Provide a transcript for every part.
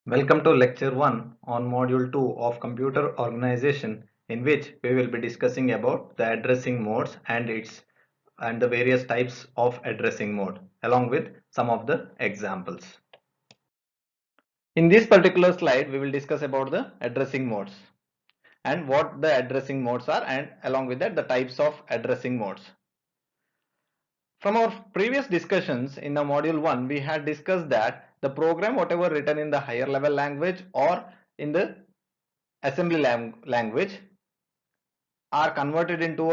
Welcome to lecture 1 on module 2 of computer organization, in which we will be discussing about the addressing modes and the various types of addressing mode along with some of the examples. In this particular slide we will discuss about the addressing modes and what the addressing modes are, and along with that the types of addressing modes. From our previous discussions in the module 1, we had discussed that the program whatever written in the higher level language or in the assembly language are converted into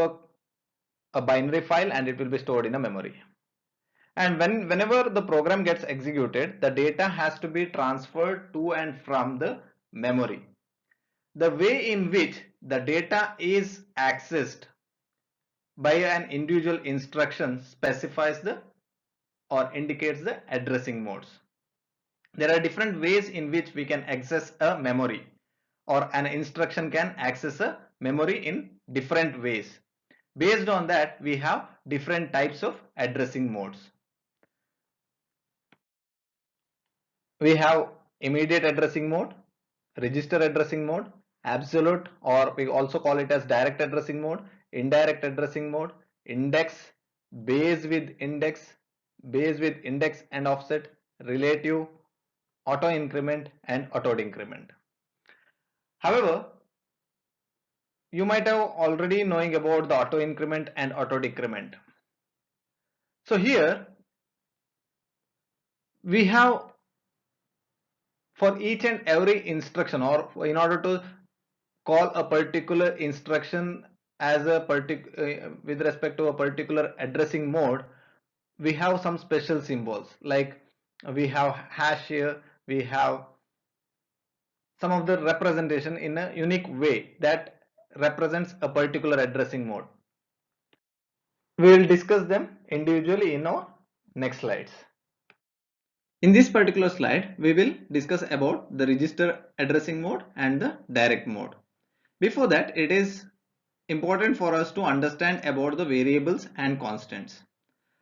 a binary file, and it will be stored in a memory. And whenever the program gets executed, the data has to be transferred to and from the memory. The way in which the data is accessed by an individual instruction specifies the or indicates the addressing modes. There are different ways in which we can access a memory, or an instruction can access a memory in different ways. Based on that, we have different types of addressing modes. We have immediate addressing mode, register addressing mode, absolute, or we also call it as direct addressing mode, indirect addressing mode, index, base with index and offset, relative, auto increment and auto decrement. However, you might have already knowing about the auto increment and auto decrement. So here we have, for each and every instruction, or in order to call a particular instruction as a with respect to a particular addressing mode, we have some special symbols, like we have hash here, we have some of the representation in a unique way that represents a particular addressing mode. We will discuss them individually in our next slides. In this particular slide, we will discuss about the register addressing mode and the direct mode. Before that, it is important for us to understand about the variables and constants.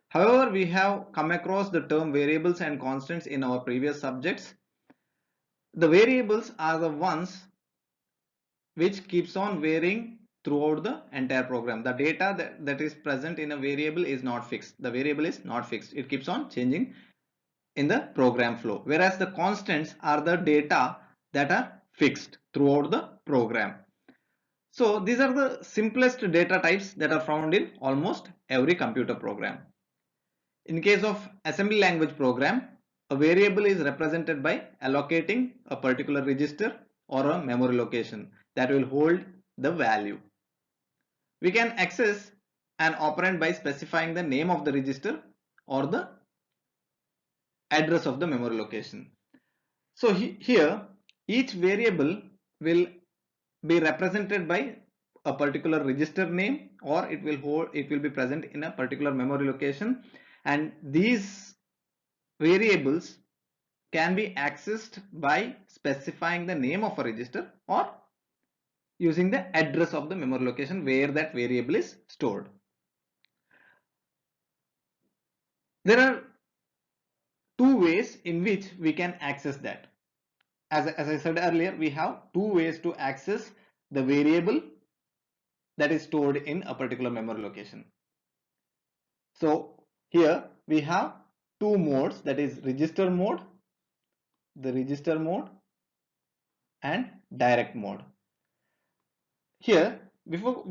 However, we have come across the term variables and constants in our previous subjects. The variables are the ones which keeps on varying throughout the entire program. The data that is present in a variable is not fixed. The variable is not fixed. It keeps on changing in the program flow, whereas the constants are the data that are fixed throughout the program. So these are the simplest data types that are found in almost every computer program. In case of assembly language program, a variable is represented by allocating a particular register or a memory location that will hold the value. We can access an operand by specifying the name of the register or the address of the memory location. So here each variable will be represented by a particular register name, or it will be present in a particular memory location, and these variables can be accessed by specifying the name of a register or using the address of the memory location where that variable is stored. There are two ways in which we can access that. As I said earlier, we have two ways to access the variable that is stored in a particular memory location. So here we have two modes, that is register mode, and direct mode. Here before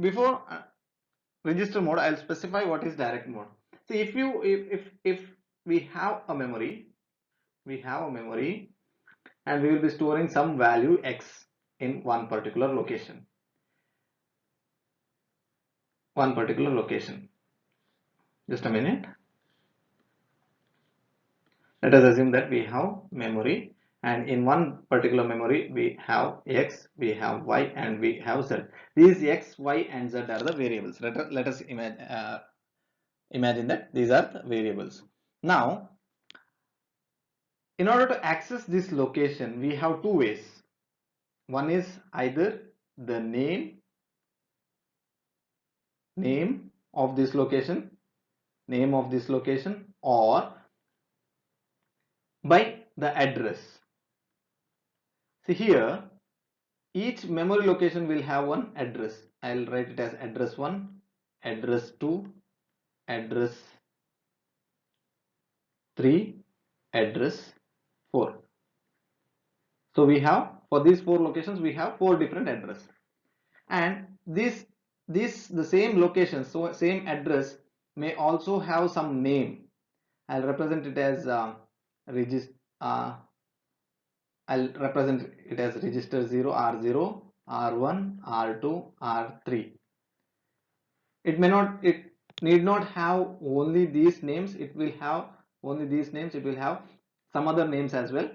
register mode, I'll specify what is direct mode. So if we have a memory, and we will be storing some value x in one particular location. Just a minute. Let us assume that we have memory, and in one particular memory we have x, we have y, and we have z. These x, y and z are the variables. Let us imagine that these are the variables. Now, in order to access this location, we have two ways. One is either the name name of this location, or by the address. See here, each memory location will have one address. I'll write it as address 1, address 2, address 3, address 4. So we have, for these 4 locations, we have 4 different addresses. And this the same location, so same address may also have some name. I'll represent it as I'll represent it as register 0, R0, R1, R2, R3. It need not have only these names. It will have some other names as well.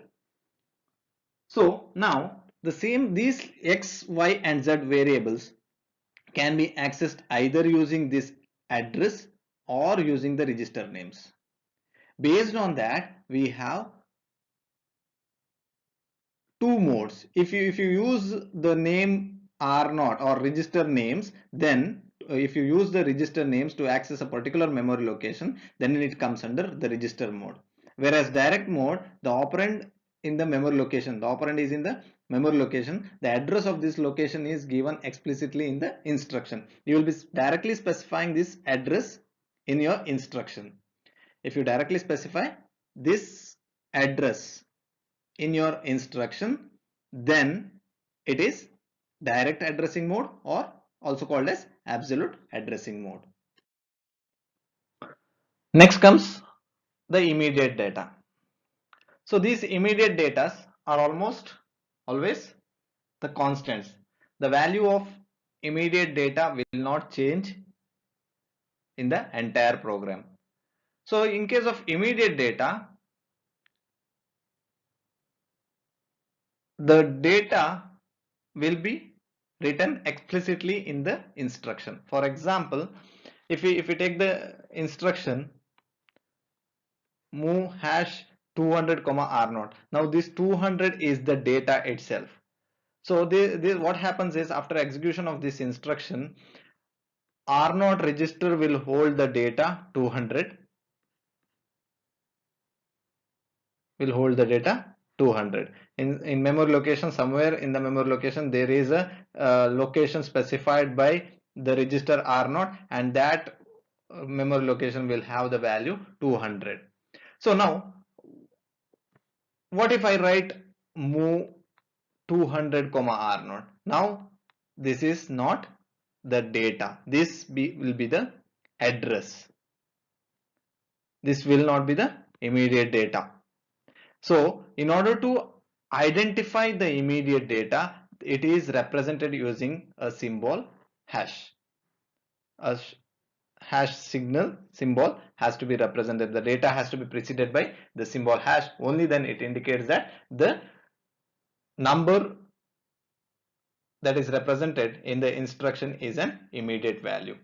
So now these X, Y and Z variables can be accessed either using this address or using the register names. Based on that, we have two modes. If you use the name R0 or register names, then if you use the register names to access a particular memory location, then it comes under the register mode. Whereas direct mode, the operand in the memory location, the operand is in the memory location, the address of this location is given explicitly in the instruction. You will be directly specifying this address in your instruction. If you directly specify this address in your instruction, then it is direct addressing mode, or also called as absolute addressing mode. Next comes the immediate data. So these immediate data are almost always the constants. The value of immediate data will not change in the entire program. So in case of immediate data, the data will be written explicitly in the instruction. For example, if we take the instruction move hash 200 comma r0, now this 200 is the data itself. So what happens is, after execution of this instruction, r0 register will hold the data 200, in memory location. Somewhere in the memory location there is a location specified by the register r0, and that memory location will have the value 200. So now what if I write move 200 comma r0? Now this is not the data, this will be the address. This will not be the immediate data. So in order to identify the immediate data, it is represented using a symbol hash. A hash signal symbol has to be represented. The data has to be preceded by the symbol hash. Only then it indicates that the number that is represented in the instruction is an immediate value.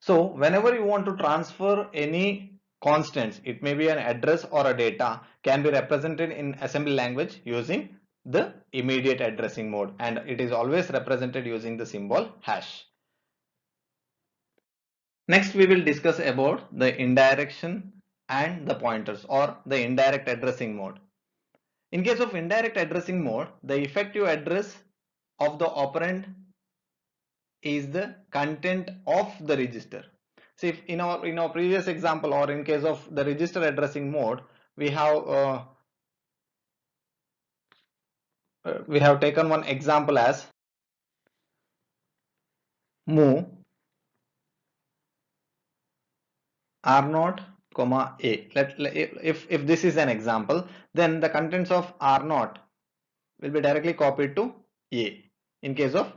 So whenever you want to transfer any constants, it may be an address or a data, can be represented in assembly language using the immediate addressing mode, and it is always represented using the symbol hash. Next we will discuss about the indirection and the pointers, or the indirect addressing mode. In case of indirect addressing mode, the effective address of the operand is the content of the register. See, if in our previous example, or in case of the register addressing mode, we have taken one example as move r0 comma a. If this is an example, then the contents of r0 will be directly copied to a. In case of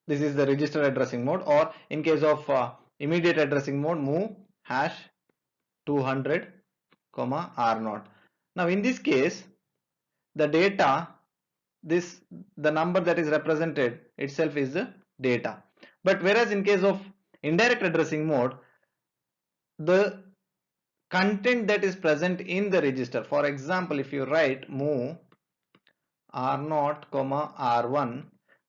this is the register addressing mode, or in case of immediate addressing mode, move hash 200 comma r0. Now in this case, the data, the number that is represented itself is the data. But whereas in case of indirect addressing mode, the content that is present in the register, for example, if you write move r0 comma r1,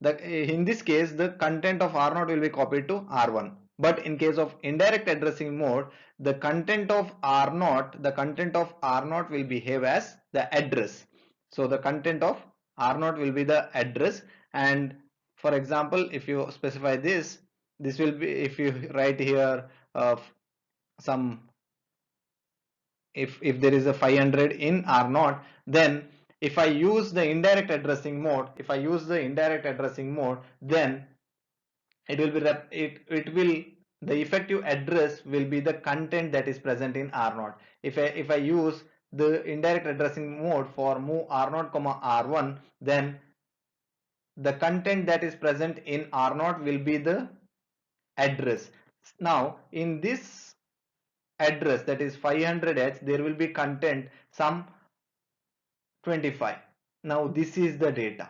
In this case, the content of R0 will be copied to R1. But in case of indirect addressing mode, the content of R0 will behave as the address. So the content of R0 will be the address. And for example, if you specify this will be, if you write here some, if there is a 500 in R0, then if I use the indirect addressing mode, then it will be the effective address will be the content that is present in R0. If I use the indirect addressing mode for move R0, R1, then the content that is present in R0 will be the address. Now in this address, that is 500H, there will be content some 25. Now this is the data.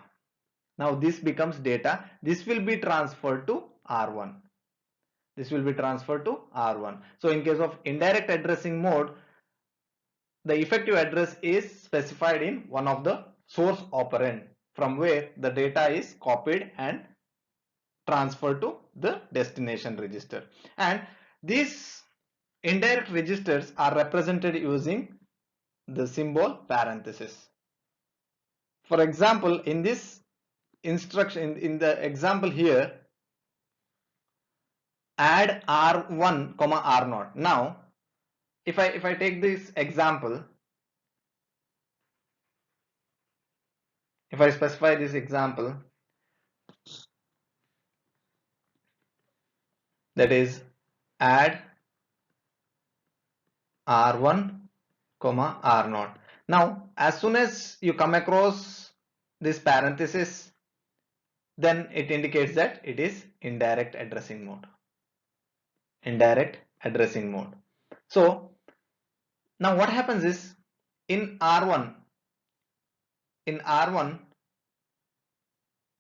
Now this becomes data. This will be transferred to R1. So in case of indirect addressing mode, the effective address is specified in one of the source operand from where the data is copied and transferred to the destination register. And these indirect registers are represented using the symbol parenthesis. For example, in this instruction, in the example here, add R1, R0. Now, if I take this example, if I specify this example, that is add R1, R0. Now, as soon as you come across this parenthesis, then it indicates that it is indirect addressing mode. So now what happens is, in R1,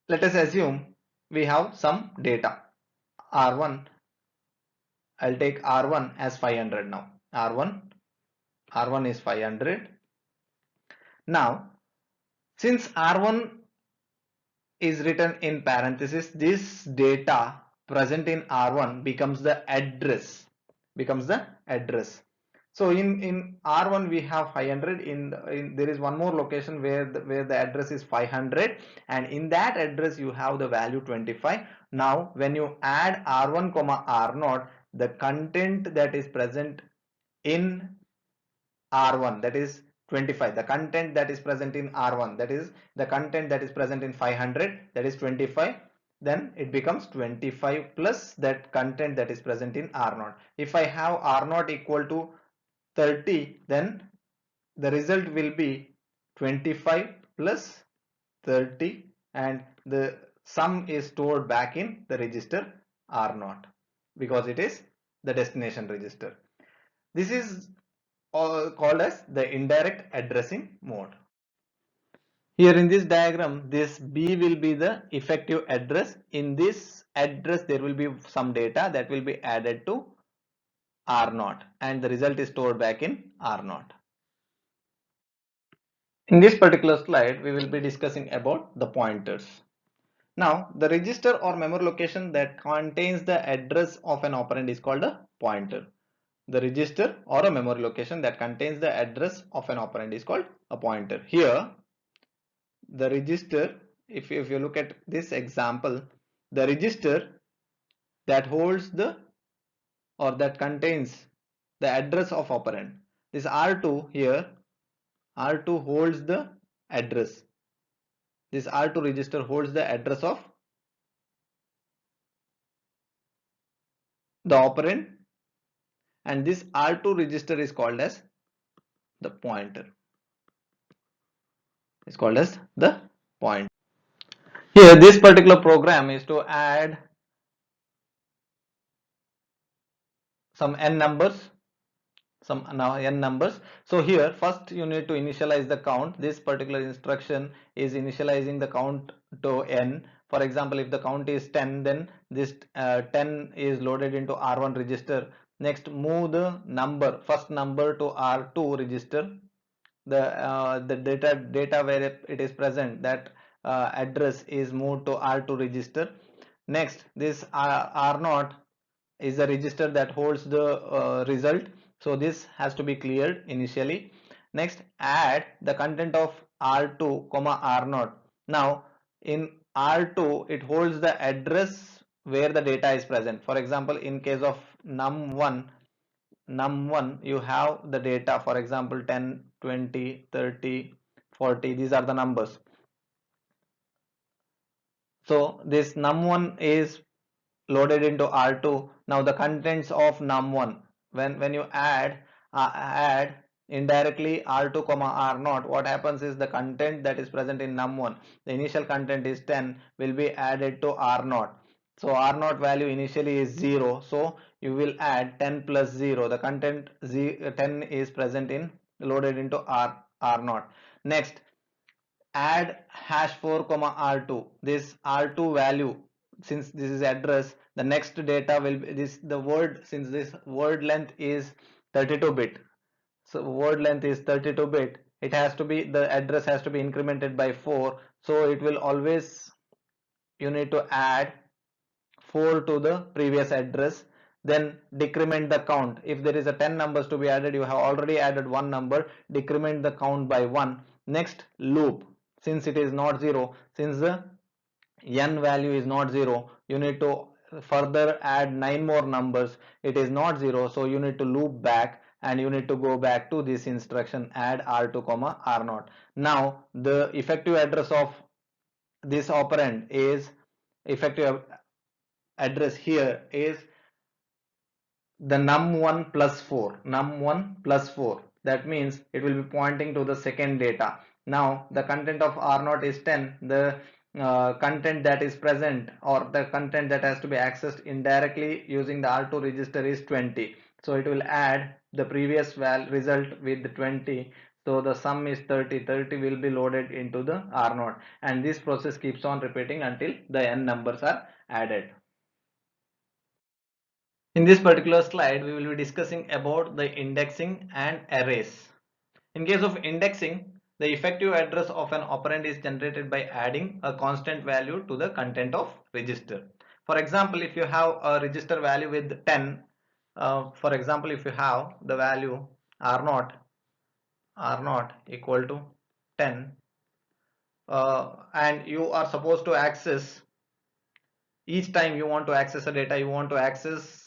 let us assume we have some data. R1, I'll take R1 as 500 now. R1 is 500. Now, since R1 is written in parenthesis, this data present in R1 becomes the address. So in R1 we have 500. There is one more location where the address is 500, and in that address you have the value 25. Now when you add R1, R0, the content that is present in R1, that is 25. The content that is present in R1, that is the content that is present in 500, that is 25. Then it becomes 25 plus that content that is present in R0. If I have R0 equal to 30, then the result will be 25 plus 30, and the sum is stored back in the register R0 because it is the destination register. This is called as the indirect addressing mode. Here in this diagram, this B will be the effective address. In this address, there will be some data that will be added to R0, and the result is stored back in R0. In this particular slide, we will be discussing about the pointers. Now, the register or memory location that contains the address of an operand is called a pointer. The register or a memory location that contains the address of an operand is called a pointer. Here, the register, if you look at this example, the register that holds the, or that contains the address of operand, this R2 here, R2 holds the address. This R2 register holds the address of the operand, and this R2 register is called as the pointer. It's called as the pointer. Here, this particular program is to add some n numbers. So here, first you need to initialize the count. This particular instruction is initializing the count to n. For example, if the count is 10, then this 10 is loaded into R1 register. Next, move the number, first number, to R2 register. The data where it is present, that address is moved to R2 register. Next, this R0 is the register that holds the result, so this has to be cleared initially. Next, add the content of R2 comma R0. Now in R2 it holds the address where the data is present. For example, in case of num1 you have the data, for example 10, 20, 30, 40, these are the numbers. So this num1 is loaded into R2. Now the contents of num1, when you add indirectly R2 comma R0, what happens is the content that is present in num1, the initial content is 10, will be added to R0. So R0 value initially is 0, so you will add 10 plus 0, the content 10 is present in loaded into R0. Next, add hash 4 comma R2. This R2 value, since this is address, the next data will be this, the word, since this word length is 32-bit, so word length is 32-bit, it has to be, the address has to be incremented by 4, so it will always, you need to add 4 to the previous address, then decrement the count. If there is a 10 numbers to be added, you have already added one number, decrement the count by 1. Next, loop, since it is not 0, since the n value is not 0, you need to further add 9 more numbers, it is not 0, so you need to loop back and you need to go back to this instruction, add R2 comma R0. Now the effective address of this operand is, effective address here is the num1 plus 4, num1 plus 4, that means it will be pointing to the second data. Now the content of R0 is 10, the content that is present, or the content that has to be accessed indirectly using the R2 register is 20, so it will add the previous result with the 20, so the sum is 30, 30 will be loaded into the R0, and this process keeps on repeating until the n numbers are added. In this particular slide, we will be discussing about the indexing and arrays. In case of indexing, the effective address of an operand is generated by adding a constant value to the content of register. For example, if you have a register value with 10, for example, if you have the value R0 equal to 10, and you are supposed to access, each time you want to access a data, you want to access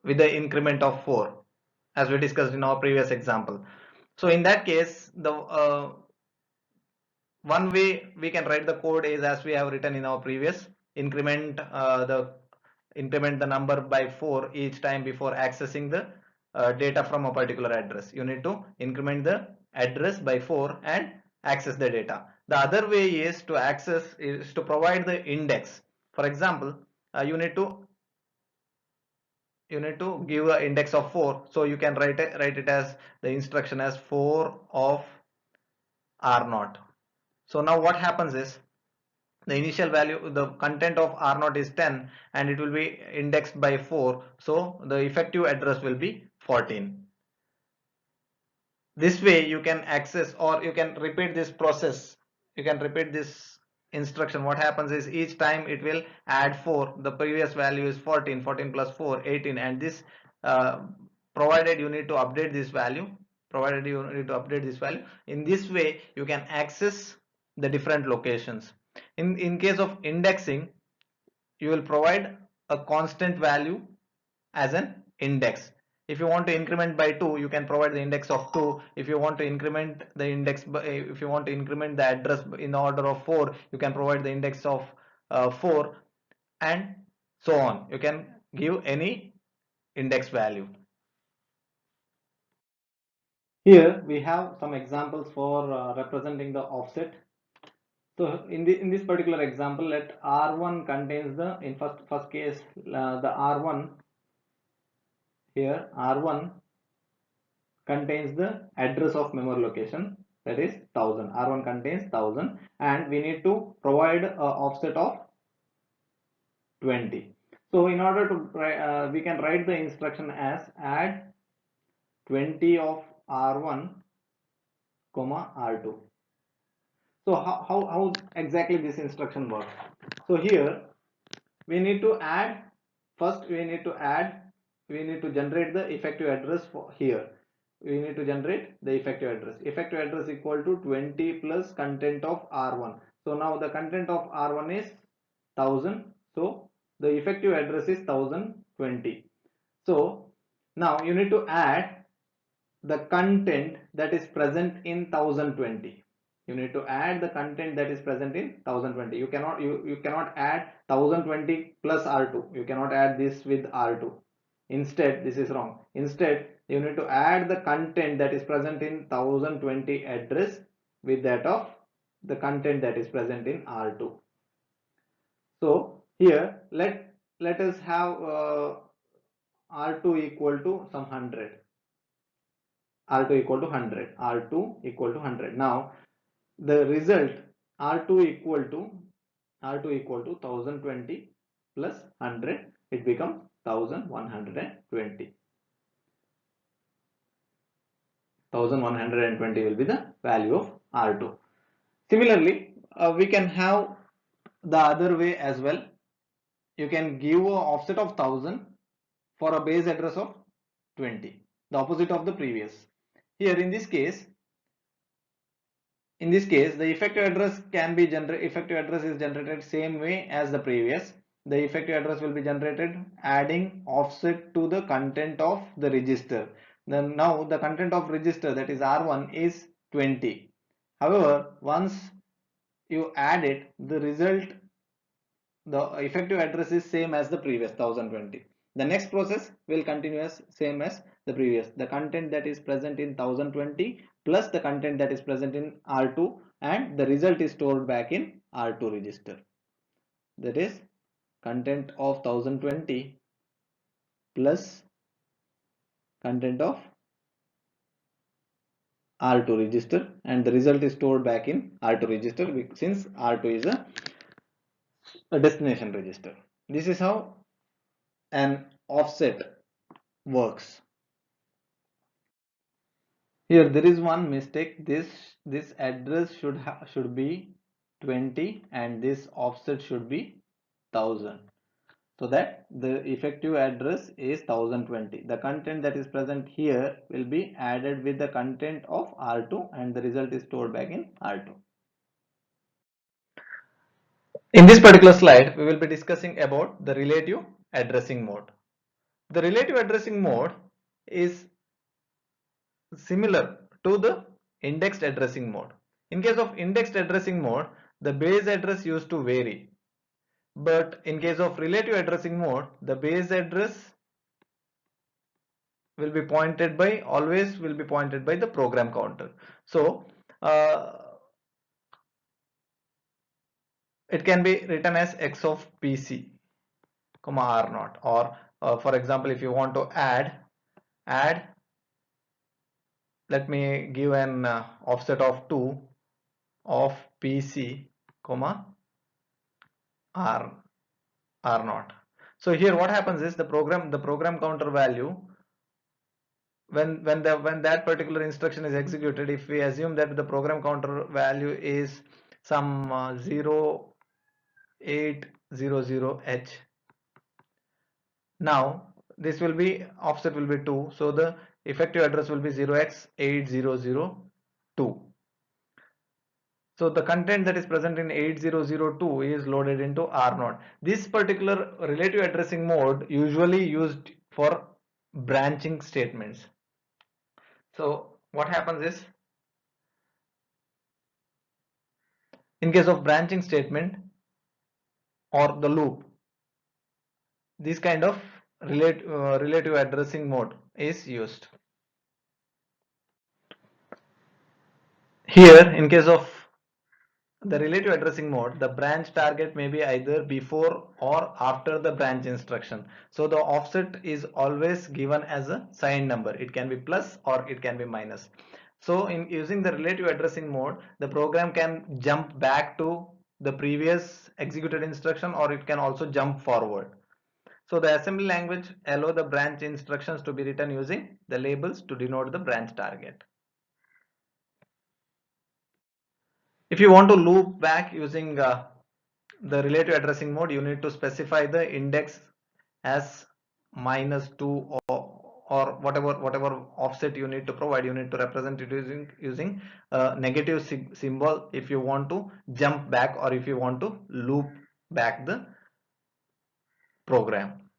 with the increment of 4, as we discussed in our previous example. So in that case, the one way we can write the code is as we have written in our previous, increment the number by 4 each time before accessing the data from a particular address. You need to increment the address by 4 and access the data. The other way is to provide the index. For example, you need to give an index of 4, so you can write it as the instruction as 4 of R0. So now what happens is, the initial value, the content of R0 is 10 and it will be indexed by 4, so the effective address will be 14. This way you can access, or you can repeat this process, you can repeat this instruction. What happens is, each time it will add 4, the previous value is 14, 14 plus 4 18, and this provided you need to update this value, in this way you can access the different locations. In case of indexing, you will provide a constant value as an index. If you want to increment by 2, you can provide the index of 2. If you want to increment the index if you want to increment the address in the order of 4, you can provide the index of 4, and so on. You can give any index value. Here we have some examples for representing the offset. So in this particular example, let R1 contains the, in first case, the R1, here R1 contains the address of memory location, that is 1000. R1 contains 1000, and we need to provide a offset of 20. So in order to we can write the instruction as add 20 of R1 comma R2. So how exactly this instruction works? So here we need to add, first we need to generate the effective address for here. We need to generate the effective address. Effective address equal to 20 plus content of R1. So now the content of R1 is 1000. So the effective address is 1020. So now you need to add the content that is present in 1020. You need to add the content that is present in 1020. You cannot add 1020 plus R2. You cannot add this with R2. Instead, this is wrong. Instead, you need to add the content that is present in 1020 address with that of the content that is present in R2. So here let us have R2 equal to some 100. R2 equal to 100. R2 equal to 100. Now the result R2 equal to 1020 plus 100, it becomes 1120. 1120 will be the value of R2. Similarly, we can have the other way as well. You can give a offset of 1000 for a base address of 20, the opposite of the previous. Here in this case, the effective address is generated same way as the previous. The effective address will be generated adding offset to the content of the register. Then now the content of register, that is R1, is 20. However, once you add it, the result, the effective address is same as the previous 1020. The next process will continue as same as the previous. The content that is present in 1020 plus the content that is present in R2, and the result is stored back in R2 register. That is content of 1020 plus content of R2 register, and the result is stored back in R2 register since R2 is a destination register. This is how an offset works. Here there is one mistake. This address should be 20 and this offset should be 1000, so that the effective address is 1020. The content that is present here will be added with the content of R2 and the result is stored back in R2. In this particular slide, we will be discussing about the relative addressing mode. The relative addressing mode is similar to the indexed addressing mode. In case of indexed addressing mode, the base address used to vary, but in case of relative addressing mode, the base address will be pointed by the program counter. So it can be written as x of pc comma r naught, or for example, if you want to add, let me give an offset of 2 of pc comma r naught. So here what happens is the program counter value, when that particular instruction is executed, if we assume that the program counter value is some 0800h, now this will be offset will be 2, so the effective address will be 0x8002. So the content that is present in 8002 is loaded into R0. This particular relative addressing mode usually used for branching statements. So what happens is, in case of branching statement or the loop, this kind of relative addressing mode is used. Here, in case of the relative addressing mode, the branch target may be either before or after the branch instruction. So the offset is always given as a signed number. It can be plus or it can be minus. So in using the relative addressing mode, the program can jump back to the previous executed instruction, or it can also jump forward. So the assembly language allow the branch instructions to be written using the labels to denote the branch target. If you want to loop back using the relative addressing mode, you need to specify the index as -2 or whatever offset you need to provide. You need to represent it using a negative symbol if you want to jump back or if you want to loop back the program.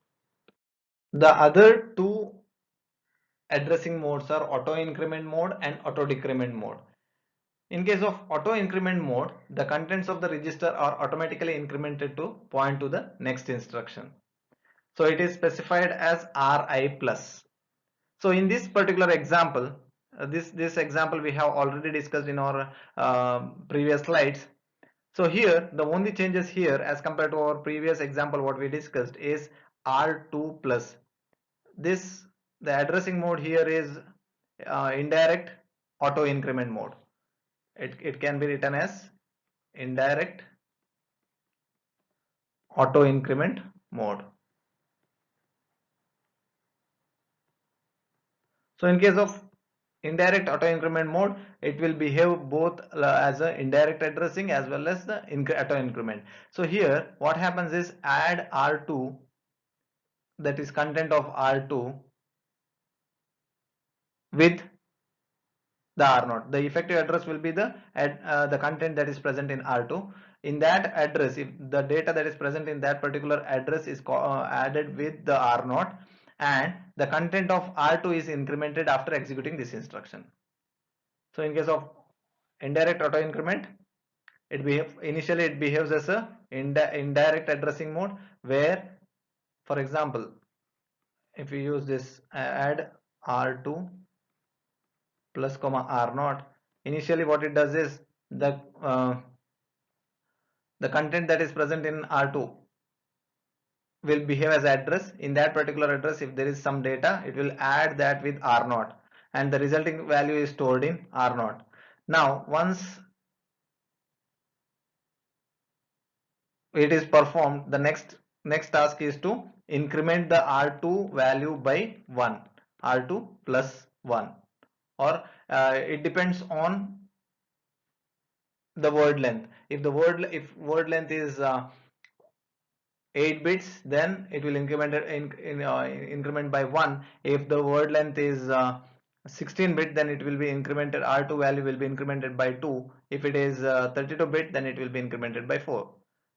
The other two addressing modes are auto increment mode and auto decrement mode. In case of auto increment mode, the contents of the register are automatically incremented to point to the next instruction. So it is specified as Ri plus. So in this particular example, this example we have already discussed in our previous slides. So here the only changes here as compared to our previous example what we discussed is R2 plus. This the addressing mode here is indirect auto increment mode. It can be written as indirect auto increment mode. So in case of indirect auto increment mode, it will behave both as a indirect addressing as well as the auto increment. So here what happens is add R2, that is content of R2 with the R0. The effective address will be the content that is present in R2. In that address, if the data that is present in that particular address is added with the R0, and the content of R2 is incremented after executing this instruction. So in case of indirect auto increment, initially it behaves as a indirect addressing mode, where for example if we use this add R2 plus comma R0, initially what it does is the content that is present in R2 will behave as address. In that particular address, if there is some data, it will add that with R0, and the resulting value is stored in R0. Now once it is performed, the next task is to increment the R2 value by 1, R2 plus 1, or it depends on the word length. If word length is 8 bits, then it will increment by 1. If the word length is 16 bit, then it will be incremented, R2 value will be incremented by 2. If it is 32 bit, then it will be incremented by 4.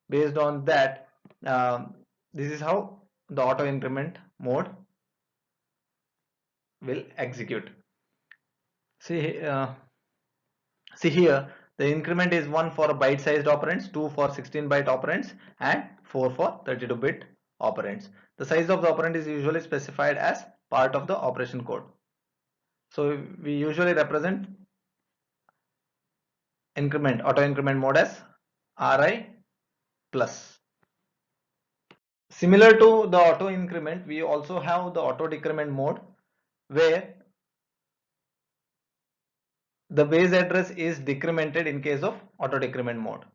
Based on that, this is how the auto increment mode will execute. See here, the increment is 1 for byte sized operands, 2 for 16 byte operands, and 4 for 32 bit operands. The size of the operand is usually specified as part of the operation code. So we usually represent auto increment mode as Ri plus. Similar to the auto increment, we also have the auto decrement mode, where the base address is decremented in case of auto decrement mode.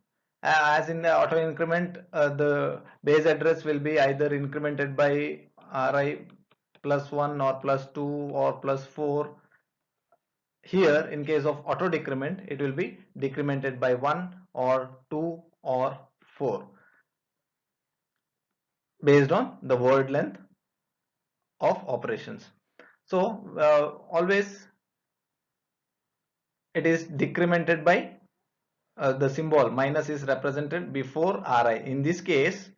As in the auto increment, the base address will be either incremented by Ri plus 1 or plus 2 or plus 4. Here in case of auto decrement, it will be decremented by 1 or 2 or 4 based on the word length of operations. So always it is decremented by the symbol minus is represented before Ri. In this case,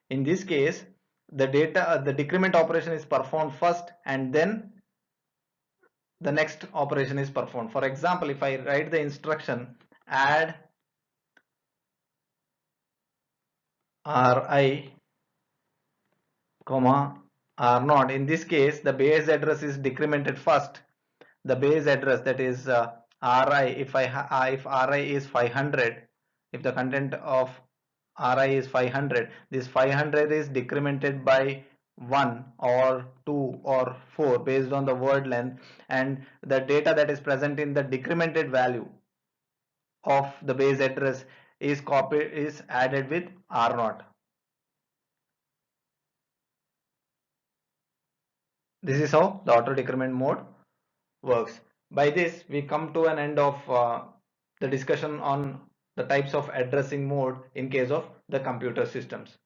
the decrement operation is performed first, and then the next operation is performed. For example, if I write the instruction add Ri comma R0, in this case the base address is decremented first. The base address, that is Ri, if Ri is 500, if the content of Ri is 500, this 500 is decremented by 1 or 2 or 4 based on the word length, and the data that is present in the decremented value of the base address is added with R0. This is how the auto decrement mode works. By this we come to an end of the discussion on the types of addressing mode in case of the computer systems.